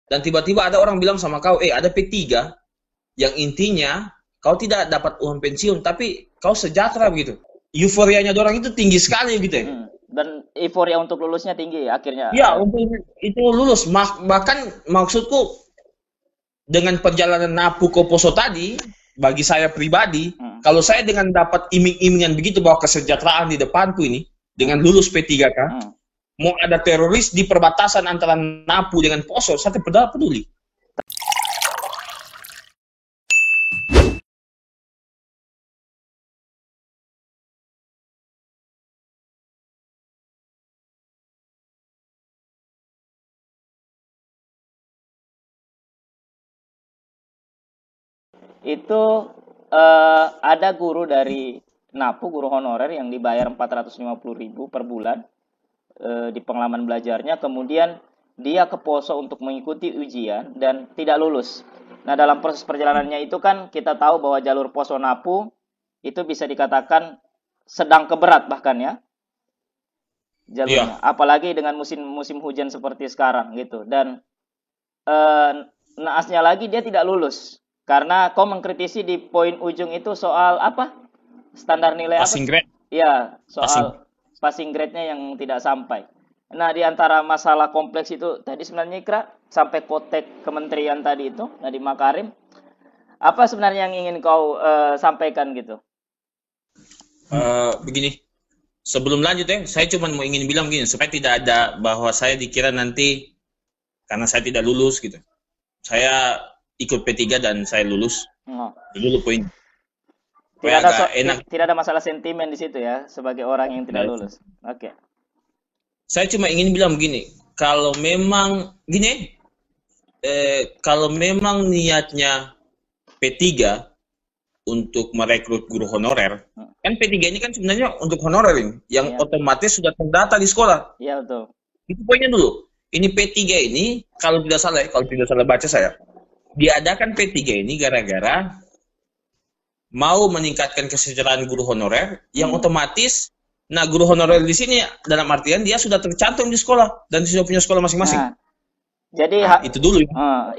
Dan tiba-tiba ada orang bilang sama kau, ada P3 yang intinya kau tidak dapat uang pensiun, tapi kau sejahtera begitu. Euforianya orang itu tinggi sekali gitu ya. Dan euforia untuk lulusnya tinggi akhirnya. Ya, untuk itu lulus. Bahkan maksudku dengan perjalanan Napu ke Poso tadi, bagi saya pribadi, kalau saya dengan dapat iming-imingan begitu bahwa kesejahteraan di depanku ini, dengan lulus P3K, mau ada teroris di perbatasan antara Napu dengan Poso, saya tidak peduli. Itu ada guru dari Napu, guru honorer yang dibayar 450.000 per bulan di pengalaman belajarnya, kemudian dia ke Poso untuk mengikuti ujian dan tidak lulus. Nah, dalam proses perjalanannya itu kan kita tahu bahwa jalur Poso Napu itu bisa dikatakan sedang keberat bahkan ya jalurnya, apalagi dengan musim hujan seperti sekarang gitu. Dan naasnya lagi dia tidak lulus karena kau mengkritisi di poin ujung itu soal apa? Standar nilai passing grade. Ya, soal passing grade-nya yang tidak sampai. Nah, di antara masalah kompleks itu tadi sebenarnya Ikra sampai kotek kementerian tadi itu, Nadiem Makarim, apa sebenarnya yang ingin kau sampaikan gitu? Begini, sebelum lanjut saya cuma mau ingin bilang begini, supaya tidak ada bahwa saya dikira nanti karena saya tidak lulus gitu. Saya ikut P3 dan saya lulus. Dulu poin. Tidak ada masalah sentimen di situ ya, sebagai orang yang tidak lulus. Oke. Saya cuma ingin bilang begini, kalau memang kalau memang niatnya P3 untuk merekrut guru honorer, kan P3 ini kan sebenarnya untuk honorer yang otomatis sudah terdata di sekolah. Iya, betul. Itu poinnya dulu. Ini P3 ini kalau tidak salah baca saya, diadakan P3 ini gara-gara mau meningkatkan kesejahteraan guru honorer yang otomatis, nah guru honorer di sini dalam artian dia sudah tercantum di sekolah dan sudah punya sekolah masing-masing. Nah, jadi itu dulu.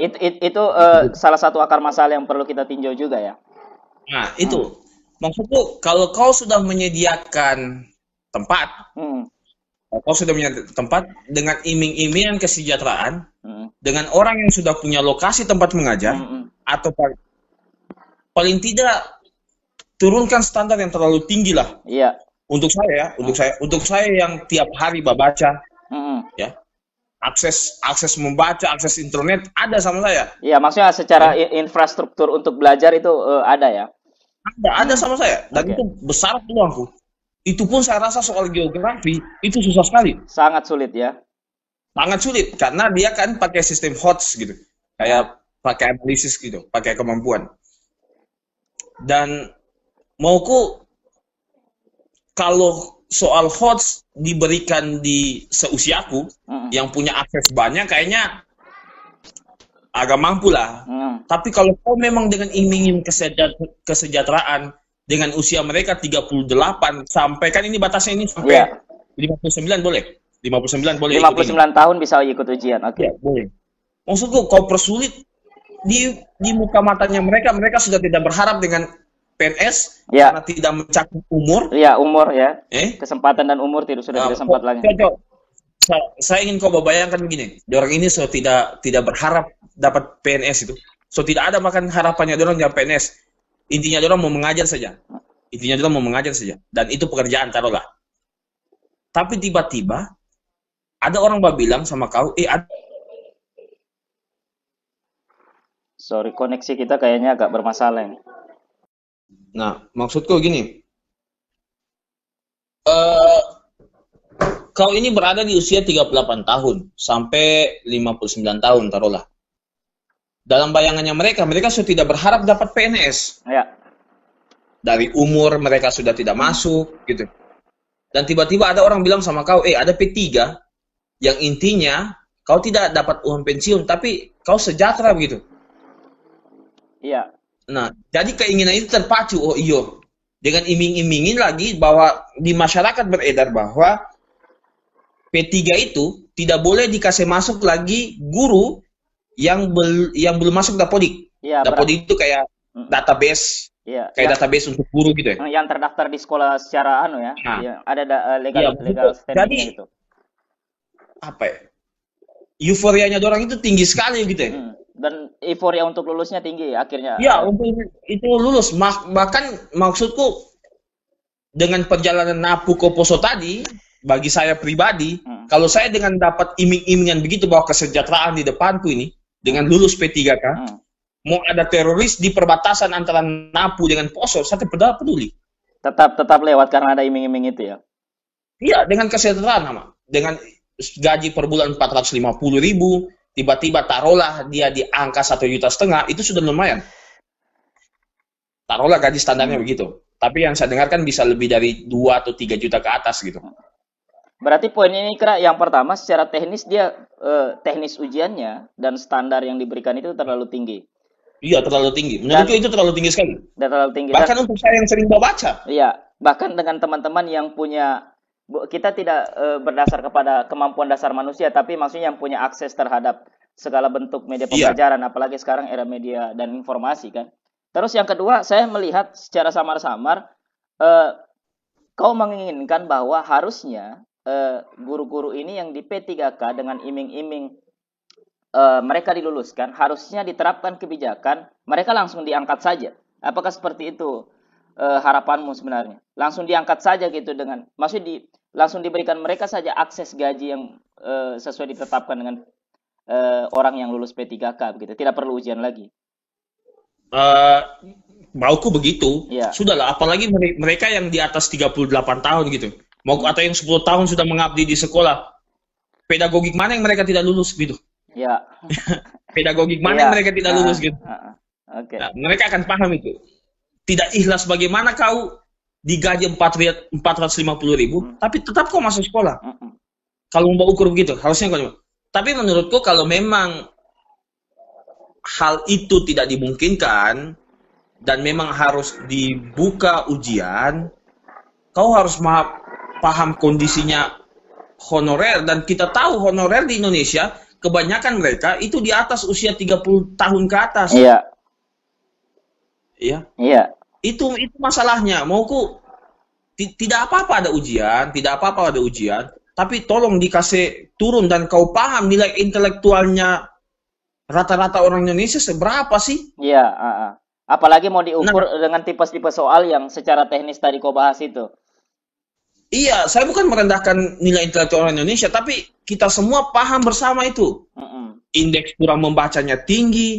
Itu salah satu akar masalah yang perlu kita tinjau juga ya. Nah itu maksudku, kalau kau sudah menyediakan tempat, dengan iming-imingan kesejahteraan, dengan orang yang sudah punya lokasi tempat mengajar, atau paling tidak turunkan standar yang terlalu tinggi lah. Iya. Untuk saya yang tiap hari baca, ya, akses membaca, akses internet ada sama saya. Iya, maksudnya secara infrastruktur untuk belajar itu ada ya? Ada sama saya, dan itu besar peluangku. Itu pun saya rasa soal geografi itu susah sekali. Sangat sulit ya? Sangat sulit, karena dia kan pakai sistem HOTS gitu, kayak pakai analisis gitu, pakai kemampuan. Dan mauku kalau soal HOTS diberikan di seusiaku yang punya akses banyak, kayaknya agak mampu lah. Tapi kalau kau memang dengan ingin kesejahteraan dengan usia mereka 38 sampai, kan ini batasnya ini sampai 59 boleh. 59 boleh. 59 tahun bisa ikut ujian. Oke. Ya, boleh. Maksudku kau persulit di muka matanya mereka sudah tidak berharap dengan PNS karena tidak mencakup umur. Iya, umur ya. Kesempatan dan umur sudah tidak sempat lagi. Saya ingin kau bayangkan begini, orang ini tidak berharap dapat PNS itu. Tidak ada makan harapannya orang yang PNS. Intinya orang mau mengajar saja. Dan itu pekerjaan taruhlah. Tapi tiba-tiba ada orang bilang sama kau, sorry, koneksi kita kayaknya agak bermasalah ini. Nah, maksudku gini, kau ini berada di usia 38 tahun sampai 59 tahun taruhlah. Dalam bayangannya mereka sudah tidak berharap dapat PNS. Ya. Dari umur mereka sudah tidak masuk gitu. Dan tiba-tiba ada orang bilang sama kau, ada P3 yang intinya kau tidak dapat uang pensiun, tapi kau sejahtera begitu. Iya. Nah, jadi keinginan itu terpacu. Dengan iming-imingin lagi bahwa di masyarakat beredar bahwa P3 itu tidak boleh dikasih masuk lagi guru yang belum masuk Dapodik. Iya, Dapodik itu kayak database, iya, kayak database untuk guru gitu ya. yang terdaftar di sekolah secara ya, Nah, yang ada iya, legal standing jadi gitu. apa ya? Euforianya orang itu tinggi sekali gitu ya. Dan euforia untuk lulusnya tinggi akhirnya. Iya, untuk itu lulus. Bahkan maksudku dengan perjalanan Napu ke Poso tadi, bagi saya pribadi, kalau saya dengan dapat iming-imingan begitu bahwa kesejahteraan di depanku ini, dengan lulus P3K, mau ada teroris di perbatasan antara Napu dengan Poso, saya tidak peduli. Tetap lewat karena ada iming-iming itu ya. Iya, dengan kesejahteraan sama. Dengan gaji per bulan 450.000, tiba-tiba taruhlah dia di angka 1,5 juta, itu sudah lumayan. Taruhlah gaji standarnya begitu. Tapi yang saya dengarkan bisa lebih dari 2 atau 3 juta ke atas gitu. Berarti poin ini kira yang pertama secara teknis dia teknis ujiannya dan standar yang diberikan itu terlalu tinggi. Iya, terlalu tinggi. Menurutku itu terlalu tinggi sekali. Terlalu tinggi. Bahkan untuk saya yang sering baca. Iya, bahkan dengan teman-teman yang punya, kita tidak berdasar kepada kemampuan dasar manusia, tapi maksudnya yang punya akses terhadap segala bentuk media pembelajaran, apalagi sekarang era media dan informasi kan. Terus yang kedua, saya melihat secara samar-samar kau menginginkan bahwa harusnya guru-guru ini yang di P3K dengan iming-iming mereka diluluskan, harusnya diterapkan kebijakan mereka langsung diangkat saja. Apakah seperti itu harapanmu sebenarnya? Langsung diangkat saja gitu dengan, maksudnya langsung diberikan mereka saja akses gaji yang sesuai ditetapkan dengan orang yang lulus P3K begitu, tidak perlu ujian lagi. Mauku begitu. Ya. Sudahlah, apalagi mereka yang di atas 38 tahun gitu. Atau yang 10 tahun sudah mengabdi di sekolah. Pedagogik mana yang mereka tidak lulus gitu. Ya. Pedagogik mana yang mereka tidak lulus gitu. Okay. Nah, mereka akan paham itu. Tidak ikhlas bagaimana kau digaji 450.000, tapi tetap kau masuk sekolah. Kalau mau ukur begitu, harusnya kau. Tapi menurutku kalau memang hal itu tidak dimungkinkan dan memang harus dibuka ujian, kau harus paham kondisinya honorer, dan kita tahu honorer di Indonesia kebanyakan mereka itu di atas usia 30 tahun ke atas. Iya. Iya. Iya. Itu masalahnya. Mauku tidak apa-apa ada ujian, tapi tolong dikasih turun dan kau paham nilai intelektualnya rata-rata orang Indonesia seberapa sih? Iya, apalagi mau diukur dengan tipe-tipe soal yang secara teknis tadi kau bahas itu. Iya, saya bukan merendahkan nilai intelektual orang Indonesia, tapi kita semua paham bersama itu. Indeks kurang membacanya tinggi.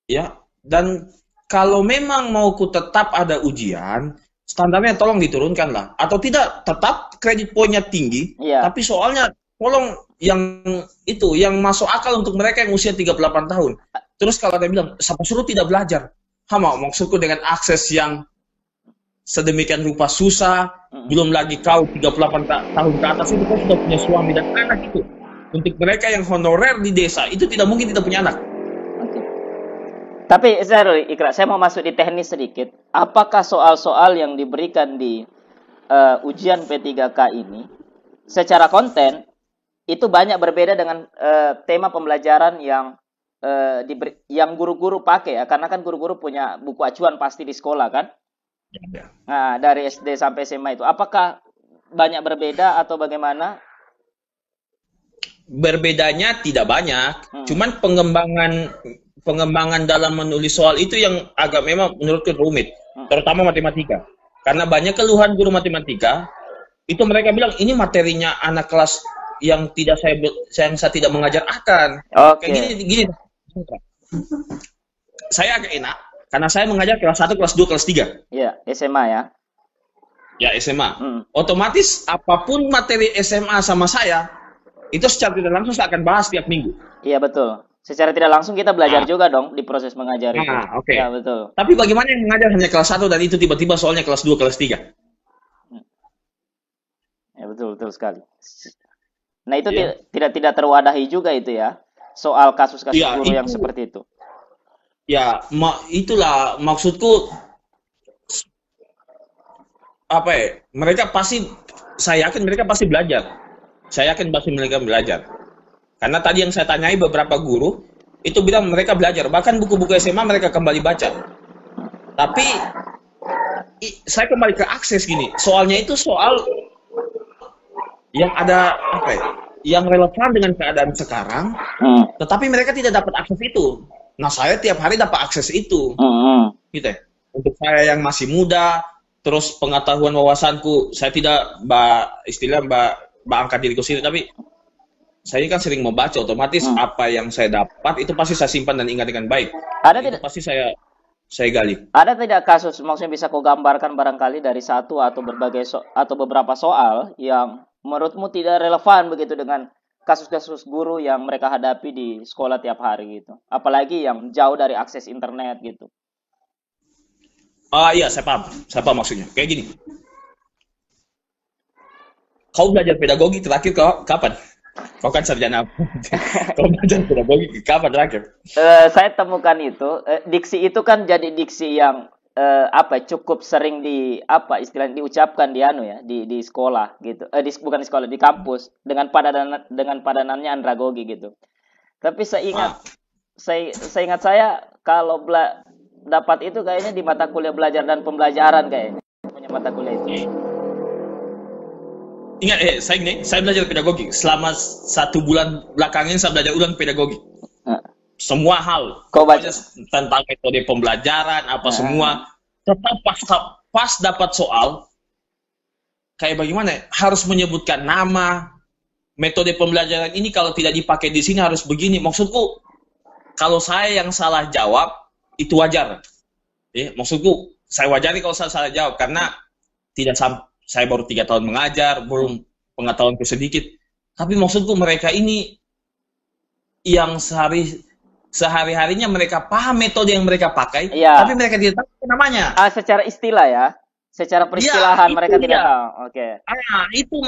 Ya, dan kalau memang mau tetap ada ujian, standarnya tolong diturunkan lah. Atau tidak, tetap kredit poinnya tinggi, tapi soalnya tolong yang masuk akal untuk mereka yang usia 38 tahun. Terus kalau ada bilang, siapa suruh tidak belajar? Maksudku dengan akses yang sedemikian rupa susah, belum lagi kau 38 tahun ke atas itu kau sudah punya suami dan anak itu. Untuk mereka yang honorer di desa, itu tidak mungkin tidak punya anak. Tapi saya mau masuk di teknis sedikit. Apakah soal-soal yang diberikan di ujian P3K ini secara konten itu banyak berbeda dengan tema pembelajaran yang guru-guru pakai ya? Karena kan guru-guru punya buku acuan pasti di sekolah kan? Nah, dari SD sampai SMA itu, apakah banyak berbeda atau bagaimana? Berbedanya tidak banyak, cuman pengembangan dalam menulis soal itu yang agak memang menurutku rumit, terutama matematika. Karena banyak keluhan guru matematika, itu mereka bilang ini materinya anak kelas yang saya tidak mengajar akan. Kayak gini. Saya agak enak. Karena saya mengajar kelas 1, kelas 2, kelas 3. Iya, SMA ya. Ya, SMA. Otomatis apapun materi SMA sama saya, itu secara tidak langsung saya akan bahas tiap minggu. Iya, betul. Secara tidak langsung kita belajar juga dong di proses mengajar itu. Oke. Ya, betul. Tapi bagaimana yang mengajar hanya kelas 1 dan itu tiba-tiba soalnya kelas 2, kelas 3? Ya, betul sekali. Nah, itu tidak terwadahi juga itu ya. Soal kasus-kasus guru yang seperti itu. Ya, itulah maksudku. Apa ya? Saya yakin mereka pasti belajar. Saya yakin pasti mereka belajar. Karena tadi yang saya tanyai beberapa guru itu bilang mereka belajar, bahkan buku-buku SMA mereka kembali baca. Tapi saya kembali ke akses gini. Soalnya itu soal yang ada apa ya? Yang relevan dengan keadaan sekarang, tetapi mereka tidak dapat akses itu. Nah, saya tiap hari dapat akses itu. Gitu ya. Untuk saya yang masih muda, terus pengetahuan wawasanku, saya tidak angkat diriku sendiri, tapi saya kan sering membaca, otomatis apa yang saya dapat itu pasti saya simpan dan ingat dengan baik. Ada itu tidak? Pasti saya gali. Ada tidak kasus, maksudnya bisa kau gambarkan barangkali dari satu atau atau beberapa soal yang menurutmu tidak relevan begitu dengan kasus-kasus guru yang mereka hadapi di sekolah tiap hari gitu. Apalagi yang jauh dari akses internet gitu. Iya, saya paham maksudnya. Kayak gini. Kau belajar pedagogi terakhir kapan? Kau kan sarjana. Kau belajar pedagogi kapan terakhir? Saya temukan itu, diksi itu kan jadi diksi yang cukup sering istilahnya diucapkan di sekolah gitu. Bukan di sekolah, di kampus dengan padanannya andragogi gitu. Tapi saya ingat kalau dapat itu kayaknya di mata kuliah belajar dan pembelajaran kayaknya punya mata kuliah itu. Ingat, saya belajar pedagogi selama 1 bulan belakangan. Saya belajar ulang pedagogi. Semua hal. Kau baca tentang metode pembelajaran semua. Tetap pas dapat soal kayak bagaimana? Harus menyebutkan nama, metode pembelajaran ini kalau tidak dipakai di sini harus begini. Maksudku, kalau saya yang salah jawab itu wajar. Maksudku, saya wajari kalau saya salah jawab karena saya baru 3 tahun mengajar, belum pengetahuanku sedikit. Tapi maksudku mereka ini yang sehari-harinya mereka paham metode yang mereka pakai, tapi mereka tidak tahu namanya. Secara istilah ya, secara peristilahan mereka tidak tahu. Oke. Itu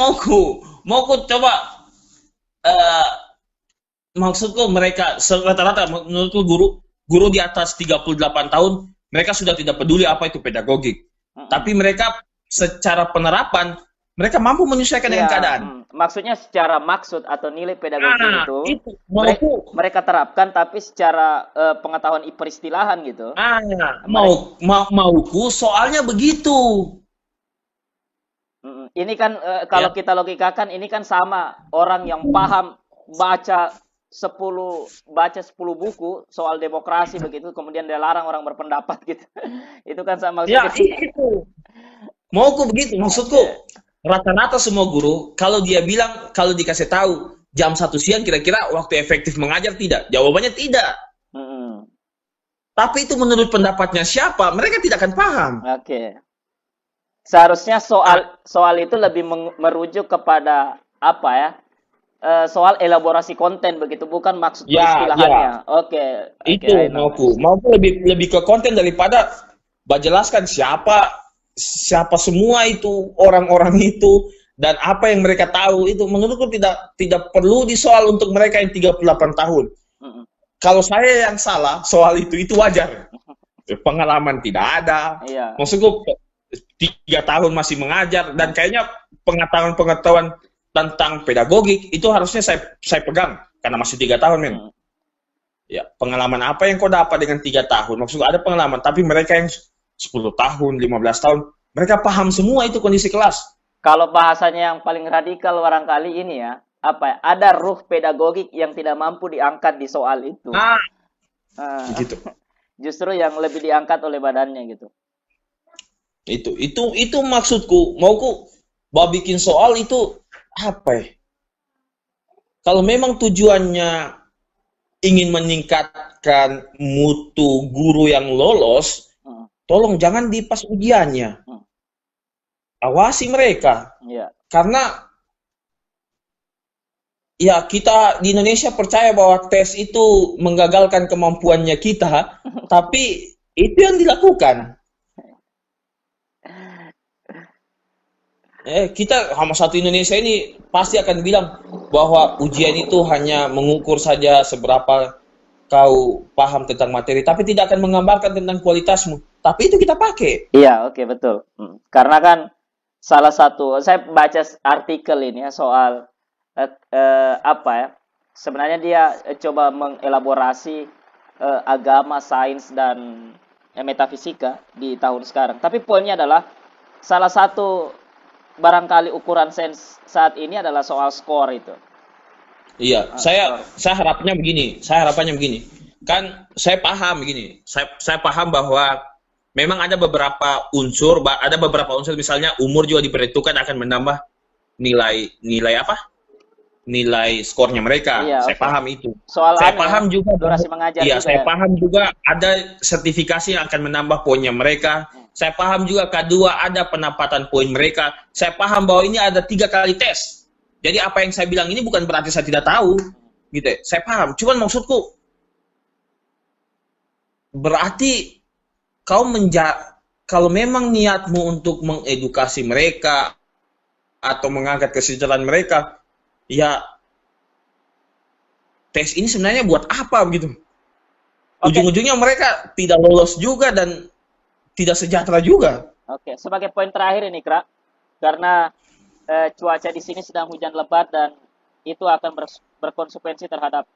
mauku coba. Maksudku mereka rata-rata menurutku guru di atas 38 tahun mereka sudah tidak peduli apa itu pedagogik. Tapi mereka secara penerapan mereka mampu menyesuaikan dengan keadaan. Maksudnya secara maksud atau nilai pedagogi itu mereka terapkan, tapi secara pengetahuan peristilahan gitu. Mauku soalnya begitu. Ini kan kalau kita logikakan ini kan sama orang yang paham baca 10 buku soal demokrasi begitu, kemudian dia larang orang berpendapat gitu. Itu kan sama maksudnya. Itu. Mauku begitu, maksudku. Rata-rata semua guru, kalau dikasih tahu jam 1 siang kira-kira waktu efektif mengajar, tidak. Jawabannya tidak. Tapi itu menurut pendapatnya siapa, mereka tidak akan paham. Oke. Seharusnya soal itu lebih merujuk kepada soal elaborasi konten begitu, bukan maksud peristilahannya. Oke. Itu mauku lebih ke konten daripada menjelaskan siapa semua itu orang-orang itu dan apa yang mereka tahu. Itu menurutku tidak perlu disoal untuk mereka yang 38 tahun. Kalau saya yang salah soal itu wajar. Pengalaman tidak ada. Maksudku 3 tahun masih mengajar dan kayaknya pengetahuan tentang pedagogik itu harusnya saya pegang karena masih 3 tahun, men. Ya, pengalaman apa yang kau dapat dengan 3 tahun? Maksudku ada pengalaman, tapi mereka yang 10 tahun, 15 tahun, mereka paham semua itu kondisi kelas. Kalau bahasanya yang paling radikal barangkali ini ya, ada ruh pedagogik yang tidak mampu diangkat di soal itu. Gitu. Justru yang lebih diangkat oleh badannya gitu. Itu maksudku. Mauku bikin soal itu kalau memang tujuannya ingin meningkatkan mutu guru yang lolos, tolong jangan di pas ujiannya. Awasi mereka. Karena kita di Indonesia percaya bahwa tes itu menggagalkan kemampuannya kita, tapi itu yang dilakukan. Kita sama satu Indonesia ini pasti akan bilang bahwa ujian itu hanya mengukur saja seberapa kau paham tentang materi, tapi tidak akan menggambarkan tentang kualitasmu. Tapi itu kita pakai. Iya, oke, betul. Karena kan salah satu, saya baca artikel ini ya soal sebenarnya dia coba mengelaborasi agama, sains, dan metafisika di tahun sekarang. Tapi poinnya adalah salah satu barangkali ukuran sains saat ini adalah soal skor itu. Iya, saya harapannya begini. Kan saya paham begini. Saya paham bahwa memang ada beberapa unsur misalnya umur juga diperhitungkan akan menambah nilai apa? Nilai skornya mereka. Iya, saya paham itu. Saya paham juga durasi mengajar. Iya, saya paham juga ada sertifikasi yang akan menambah poinnya mereka. Saya paham juga kedua ada penempatan poin mereka. Saya paham bahwa ini ada 3 kali tes. Jadi apa yang saya bilang ini bukan berarti saya tidak tahu, gitu ya. Saya paham. Cuman maksudku berarti kalau memang niatmu untuk mengedukasi mereka atau mengangkat kesejahteraan mereka, ya tes ini sebenarnya buat apa begitu? Ujung-ujungnya mereka tidak lolos juga dan tidak sejahtera juga. Oke, sebagai poin terakhir ini, Kra, karena cuaca di sini sedang hujan lebat dan itu akan berkonsekuensi terhadap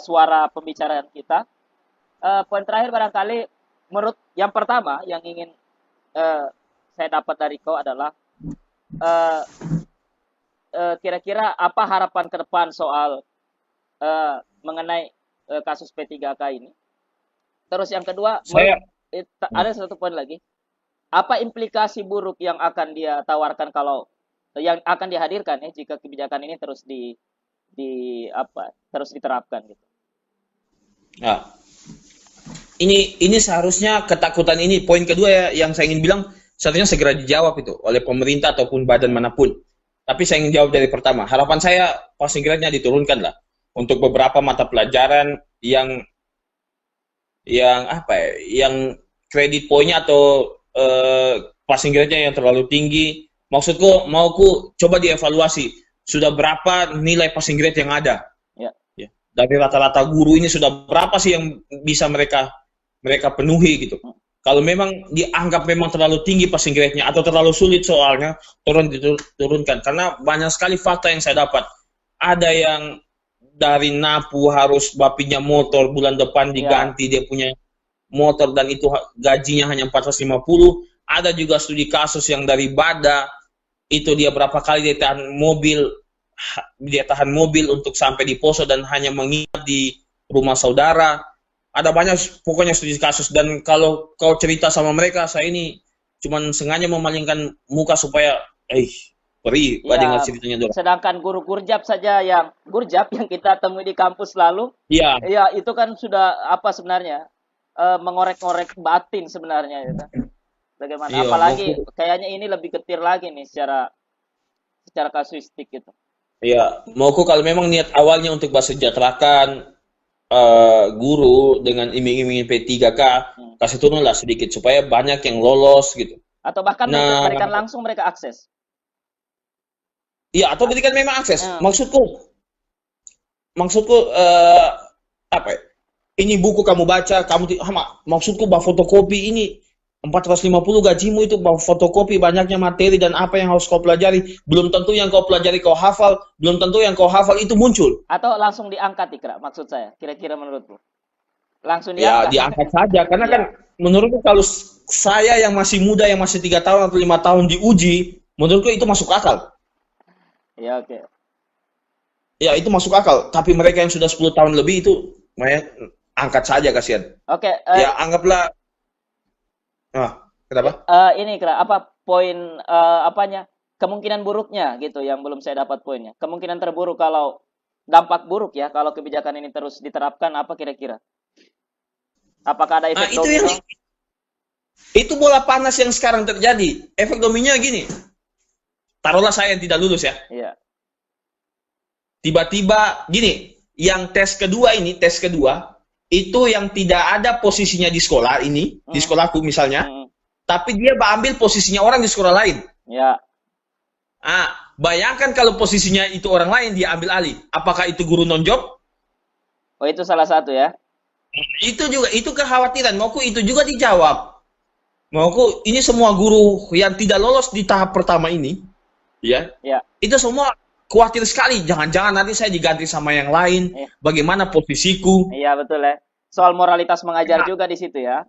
suara pembicaraan kita. Poin terakhir barangkali menurut yang pertama yang ingin saya dapat dari kau adalah kira-kira apa harapan ke depan soal mengenai kasus P3K ini. Terus yang kedua, ada satu poin lagi. Apa implikasi buruk yang akan dia tawarkan kalau yang akan dihadirkan ya jika kebijakan ini terus terus diterapkan gitu. Nah, ini seharusnya ketakutan ini poin kedua ya yang saya ingin bilang seharusnya segera dijawab itu oleh pemerintah ataupun badan manapun. Tapi saya ingin jawab dari pertama. Harapan saya passing grade-nya diturunkan lah untuk beberapa mata pelajaran yang kredit poinnya atau passing grade-nya yang terlalu tinggi. Maksudku mauku coba dievaluasi sudah berapa nilai passing grade yang ada. Ya. Dari rata-rata guru ini sudah berapa sih yang bisa mereka penuhi gitu. Kalau memang dianggap memang terlalu tinggi passing grade-nya atau terlalu sulit soalnya, diturunkan. Karena banyak sekali fakta yang saya dapat. Ada yang dari NAPU harus bapinya motor bulan depan diganti dia punya motor dan itu gajinya hanya 450. Ada juga studi kasus yang dari BADA itu dia berapa kali dia tahan mobil untuk sampai di Poso dan hanya menginap di rumah saudara. Ada banyak pokoknya studi kasus dan kalau kau cerita sama mereka saya ini cuman sengaja memalingkan muka supaya perih dengar ceritanya dulu. Sedangkan guru gurjab saja yang kita temui di kampus lalu, ya itu kan sudah apa sebenarnya mengorek-ngorek batin sebenarnya gitu. Bagaimana? Iya, apalagi kayaknya ini lebih getir lagi nih secara kasuistik gitu. Iya, mauku kalau memang niat awalnya untuk mensejahterakan guru dengan iming-imingin P3K, kasih turunlah sedikit supaya banyak yang lolos gitu. Atau bahkan berikan langsung mereka akses. Iya, atau berikan memang akses. Maksudku apa ya? Ini buku kamu baca, maksudku bah fotokopi ini 450 gajimu itu bah fotokopi banyaknya materi dan apa yang harus kau pelajari. Belum tentu yang kau pelajari kau hafal, belum tentu yang kau hafal itu muncul. Atau langsung diangkat Ikra, maksud saya. Kira-kira menurutmu? Langsung diangkat. Ya, diangkat saja karena kan menurutku kalau saya yang masih muda yang masih 3 tahun atau 5 tahun diuji, menurutku itu masuk akal. Ya, oke. Ya, itu masuk akal, tapi mereka yang sudah 10 tahun lebih itu angkat saja kasihan. Oke, ya anggaplah kenapa? Ini Kira, apa poin kemungkinan buruknya gitu yang belum saya dapat poinnya. Kemungkinan terburuk kalau dampak buruk ya kalau kebijakan ini terus diterapkan apa kira-kira? Apakah ada efek domino? Itu bola panas yang sekarang terjadi. Efek dominonya gini. Taruhlah saya yang tidak lulus ya. Iya. Tiba-tiba gini, yang tes kedua itu yang tidak ada posisinya di sekolah ini, di sekolahku misalnya, tapi dia ambil posisinya orang di sekolah lain. Ya. Bayangkan kalau posisinya itu orang lain dia ambil alih, apakah itu guru non-job? Oh, itu salah satu ya. Itu kekhawatiran, mauku itu juga dijawab. Mauku ini semua guru yang tidak lolos di tahap pertama ini, ya. Itu semua khawatir sekali, jangan-jangan nanti saya diganti sama yang lain, bagaimana posisiku. Iya, betul ya. Soal moralitas mengajar juga di situ ya.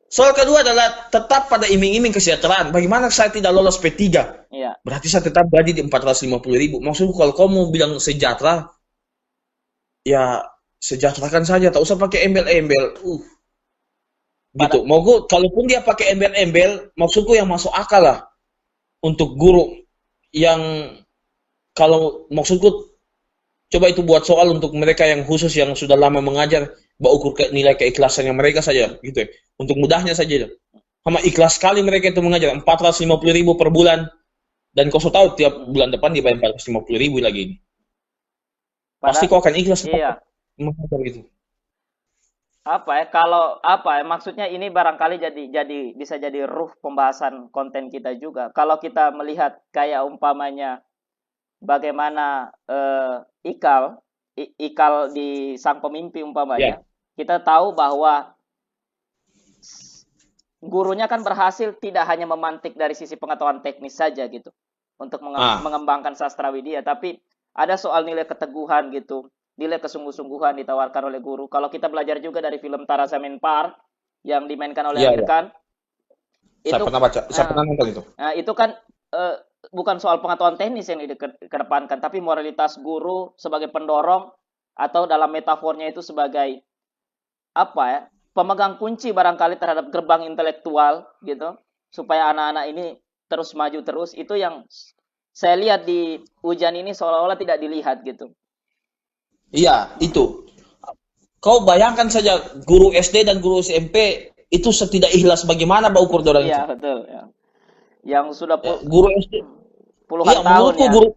Soal kedua adalah tetap pada iming-iming kesejahteraan. Bagaimana saya tidak lolos P3? Iya. Berarti saya tetap gaji di 450.000. Maksudku kalau kamu bilang sejahtera, ya sejahterakan saja. Tak usah pakai embel-embel. Gitu. Mau kalaupun dia pakai embel-embel, maksudku yang masuk akal lah. Untuk guru yang, kalau maksudku, coba itu buat soal untuk mereka yang khusus yang sudah lama mengajar, ukur nilai keikhlasannya mereka saja, gitu ya. Untuk mudahnya saja. Sama ikhlas sekali mereka itu mengajar 450.000 per bulan, dan kau tahu tiap bulan depan dibayar 450.000 lagi. Pasti kau akan ikhlas. Iya. Mengajar itu. Maksudnya ini barangkali bisa jadi ruh pembahasan konten kita juga. Kalau kita melihat kayak umpamanya bagaimana ikal di sang pemimpi umpamanya, kita tahu bahwa gurunya kan berhasil tidak hanya memantik dari sisi pengetahuan teknis saja gitu untuk mengembangkan sastrawidia, tapi ada soal nilai keteguhan gitu, nilai kesungguh-sungguhan ditawarkan oleh guru. Kalau kita belajar juga dari film Tarasa Menpar yang dimainkan oleh Amir Khan, saya pernah baca, saya pernah nonton itu. Nah, itu kan bukan soal pengetahuan teknis yang dikedepankan, tapi moralitas guru sebagai pendorong, atau dalam metafornya itu sebagai pemegang kunci barangkali terhadap gerbang intelektual gitu, supaya anak-anak ini terus maju terus. Itu yang saya lihat di ujian ini seolah-olah tidak dilihat gitu. Iya, itu. Kau bayangkan saja guru SD dan guru SMP itu setidak ikhlas bagaimana ukur orang itu. Iya, betul ya. Yang sudah guru SD puluhan tahun ya. Guru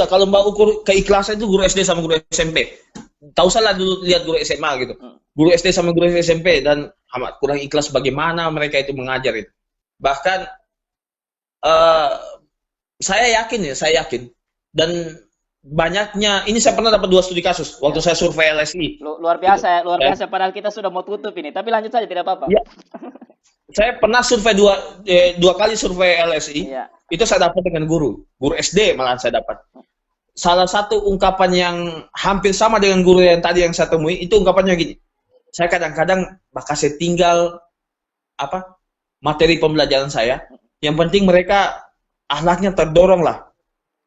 kalau mbak ukur keikhlasan itu guru SD sama guru SMP. Tahu salah dulu lihat guru SMA gitu. Guru SD sama guru SMP dan amat kurang ikhlas bagaimana mereka itu mengajar itu. Bahkan saya yakin dan banyaknya ini saya pernah dapat 2 studi kasus waktu saya survei LSI. Luar biasa biasa padahal kita sudah mau tutup ini, tapi lanjut saja tidak apa-apa. Ya. Saya pernah survei dua kali survei LSI. Ya. Itu saya dapat dengan guru SD malah saya dapat. Salah satu ungkapan yang hampir sama dengan guru yang tadi yang saya temui, itu ungkapannya gini. Saya kadang-kadang bakal saya tinggal materi pembelajaran saya. Yang penting mereka akhlaknya terdorong lah.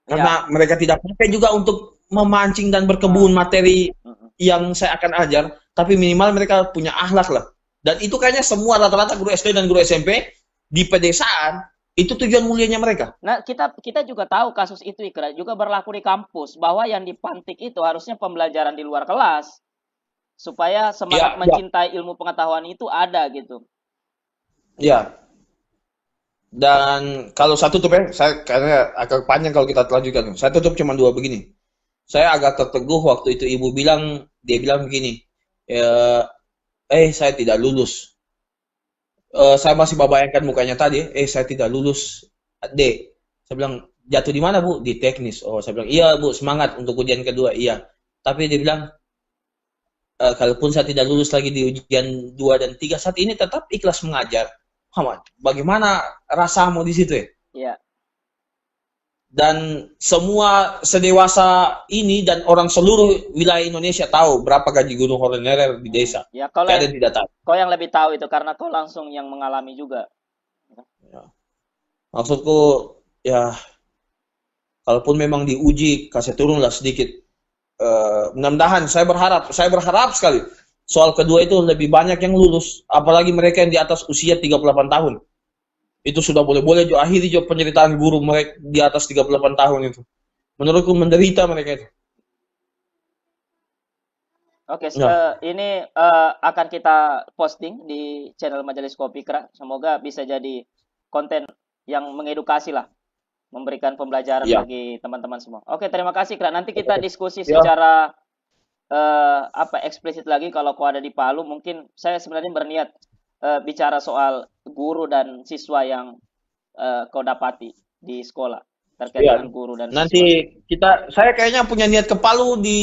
Karena mereka tidak pakai juga untuk memancing dan berkebun materi yang saya akan ajar, tapi minimal mereka punya akhlak lah. Dan itu kayaknya semua rata-rata guru SD dan guru SMP di pedesaan itu tujuan mulianya mereka. Nah, kita juga tahu kasus itu Ikra juga berlaku di kampus, bahwa yang dipantik itu harusnya pembelajaran di luar kelas supaya semangat mencintai ilmu pengetahuan itu ada gitu. Ya. Dan kalau saya tutup saya karena agak panjang kalau kita lanjutkan. Saya tutup cuma 2 begini. Saya agak terteguh waktu itu ibu dia bilang begini, saya tidak lulus. Saya masih membayangkan mukanya tadi, saya tidak lulus, Dek. Saya bilang, jatuh di mana Bu? Di teknis. Oh, saya bilang, iya Bu, semangat untuk ujian kedua, iya. Tapi dia bilang, kalaupun saya tidak lulus lagi di ujian 2 dan 3, saat ini tetap ikhlas mengajar. Bagaimana rasamu di situ ya? Iya. Dan semua sedewasa ini dan orang seluruh wilayah Indonesia tahu berapa gaji guru honorer di desa. Ya, kalau kau yang lebih tahu itu karena kau langsung yang mengalami juga. Ya. Maksudku ya, kalaupun memang diuji kasih turunlah sedikit. Mudah-mudahan saya berharap sekali. Soal kedua itu lebih banyak yang lulus, apalagi mereka yang di atas usia 38 tahun. Itu sudah boleh akhiri penyeritaan guru mereka di atas 38 tahun itu. Menurutku menderita mereka itu. Oke, ini akan kita posting di channel Majelis Kopi Ikra. Semoga bisa jadi konten yang mengedukasi lah, memberikan pembelajaran bagi teman-teman semua. Oke, terima kasih Ikra. Nanti kita diskusi secara eksplisit lagi kalau kau ada di Palu. Mungkin saya sebenarnya berniat bicara soal guru dan siswa yang kau dapati di sekolah terkait dengan guru dan nanti siswa. Saya kayaknya punya niat ke Palu di